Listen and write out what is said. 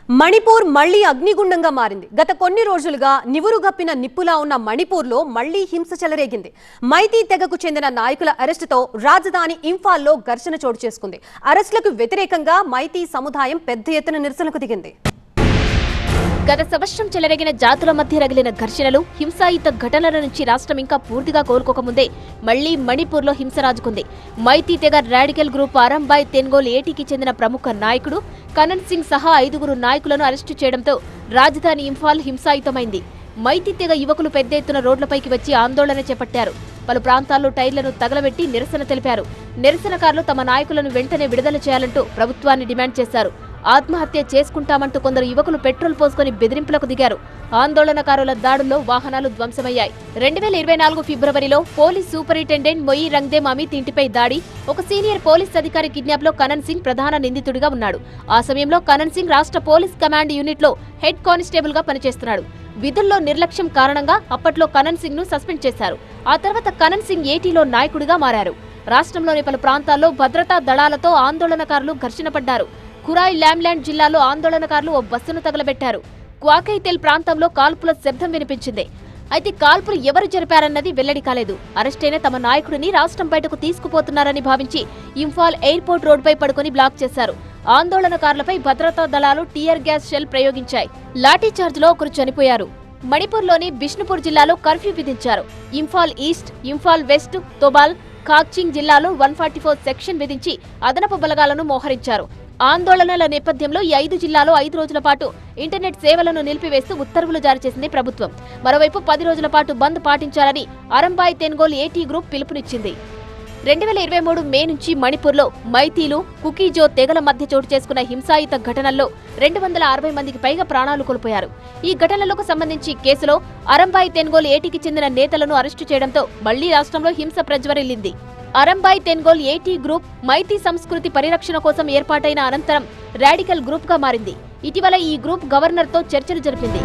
మణిపూర్ మళ్లీ అగ్నిగుండంగా మారింది. గత కొన్ని రోజులుగా నివురుగప్పిన నిప్పులా ఉన్న మణిపూర్లో మళ్లీ హింస చెలరేగింది. మైతీ తెగకు చెందిన నాయకుల అరెస్టుతో రాజధాని ఇంఫాల్లో ఘర్షణ చోటు చేసుకుంది. అరెస్టులకు వ్యతిరేకంగా మైతీ సముదాయం పెద్ద ఎత్తున నిరసనకు దిగింది. గత సంవత్సరం చెలరేగిన జాతుల మధ్య రగిలిన ఘర్షణలు, హింసాయుత ఘటనల నుంచి రాష్ట్రం ఇంకా పూర్తిగా కోలుకోకముందే మళ్లీ మణిపూర్లో హింస రాజుకుంది. మైతీ తెగ రాడికల్ గ్రూప్ అరంబాయ్ తెన్గోల్ ఏటీకి చెందిన ప్రముఖ నాయకుడు కనన్ సింగ్ సహా 5 నాయకులను అరెస్టు చేయడంతో రాజధాని ఇంఫాల్ హింసాయుతమైంది. మైతీ తెగ యువకులు పెద్ద ఎత్తున రోడ్లపైకి వచ్చి ఆందోళన చేపట్టారు. పలు ప్రాంతాల్లో టైర్లను తగలబెట్టి నిరసన తెలిపారు. నిరసనకారులు తమ నాయకులను వెంటనే విడుదల చేయాలంటూ ప్రభుత్వాన్ని డిమాండ్ చేశారు. ఆత్మహత్య చేసుకుంటామంటూ కొందరు యువకులు పెట్రోల్ పోసుకుని బెదిరింపులకు దిగారు. ఆందోళనకారుల దాడుల్లో వాహనాలు ధ్వంసమయ్యాయి. 2024 ఫిబ్రవరిలో పోలీస్ సూపరింటెండెంట్ మొయి రంగ్దేమ్ అమిత్ ఇంటిపై దాడి, ఒక సీనియర్ పోలీస్ అధికారి కిడ్నాప్ లో కనన్ సింగ్ ప్రధాన నిందితుడిగా ఉన్నాడు. ఆ సమయంలో కనన్ సింగ్ రాష్ట్ర పోలీస్ కమాండ్ యూనిట్ లో హెడ్ కానిస్టేబుల్ గా పనిచేస్తున్నాడు. విధుల్లో నిర్లక్ష్యం కారణంగా అప్పట్లో కనన్ సింగ్ ను సస్పెండ్ చేశారు. ఆ తర్వాత కనన్ సింగ్ ఏటీలో నాయకుడిగా మారారు. రాష్ట్రంలోని పలు ప్రాంతాల్లో భద్రతా దళాలతో ఆందోళనకారులు ఘర్షణ పడ్డారు. ఖురాయ్ ల్యాండ్ జిల్లాలో ఆందోళనకారులు ఓ బస్సును తగలబెట్టారు. క్వాకైతెల్ ప్రాంతంలో కాల్పుల శబ్దం వినిపించింది. అయితే కాల్పులు ఎవరు జరిపారన్నది వెల్లడి కాలేదు. అరెస్టైన తమ నాయకుడిని రాష్ట్రం బయటకు తీసుకుపోతున్నారని భావించి ఇంఫాల్ ఎయిర్పోర్ట్ రోడ్డుపై పడుకుని బ్లాక్ చేశారు. ఆందోళనకారులపై భద్రతా దళాలు టీయర్ గ్యాస్ షెల్ ప్రయోగించాయి. లాఠీచార్జ్లో ఒకరు చనిపోయారు. మణిపూర్లోని బిష్ణుపూర్ జిల్లాలో కర్ఫ్యూ విధించారు. ఇంఫాల్ ఈస్ట్, ఇంఫాల్ వెస్ట్, తోబాల్, కాక్చింగ్ జిల్లాలో 144 సెక్షన్ విధించి అదనపు బలగాలను మోహరించారు. ఆందోళనల నేపథ్యంలో ఈ 5 జిల్లాలో 5 రోజుల పాటు ఇంటర్నెట్ సేవలను నిలిపివేస్తూ ఉత్తర్వులు జారీ చేసింది ప్రభుత్వం. మరోవైపు 10 రోజుల పాటు బంద్ పాటించాలని అరంబాయ్ తెన్గోల్ ఏటీ గ్రూప్ పిలుపునిచ్చింది. 2023 మే నుంచి మణిపూర్లో మైతీలు, కుకీజో తెగల మధ్య చోటు చేసుకున్న హింసాయుత ఘటనల్లో 260 మందికి పైగా ప్రాణాలు కోల్పోయారు. ఈ ఘటనలకు సంబంధించి కేసులో అరంబాయ్ తెన్గోల్ ఏటీకి చెందిన నేతలను అరెస్టు చేయడంతో మళ్లీ రాష్ట్రంలో హింస ప్రజ్వరిల్లింది. అరంబాయ్ తెన్గోల్ ఏటీ గ్రూప్ మైతీ సంస్కృతి పరిరక్షణ కోసం ఏర్పాటైన అనంతరం రాడికల్ గ్రూప్ గా మారింది. ఇటీవల ఈ గ్రూప్ గవర్నర్తో చర్చలు జరిపింది.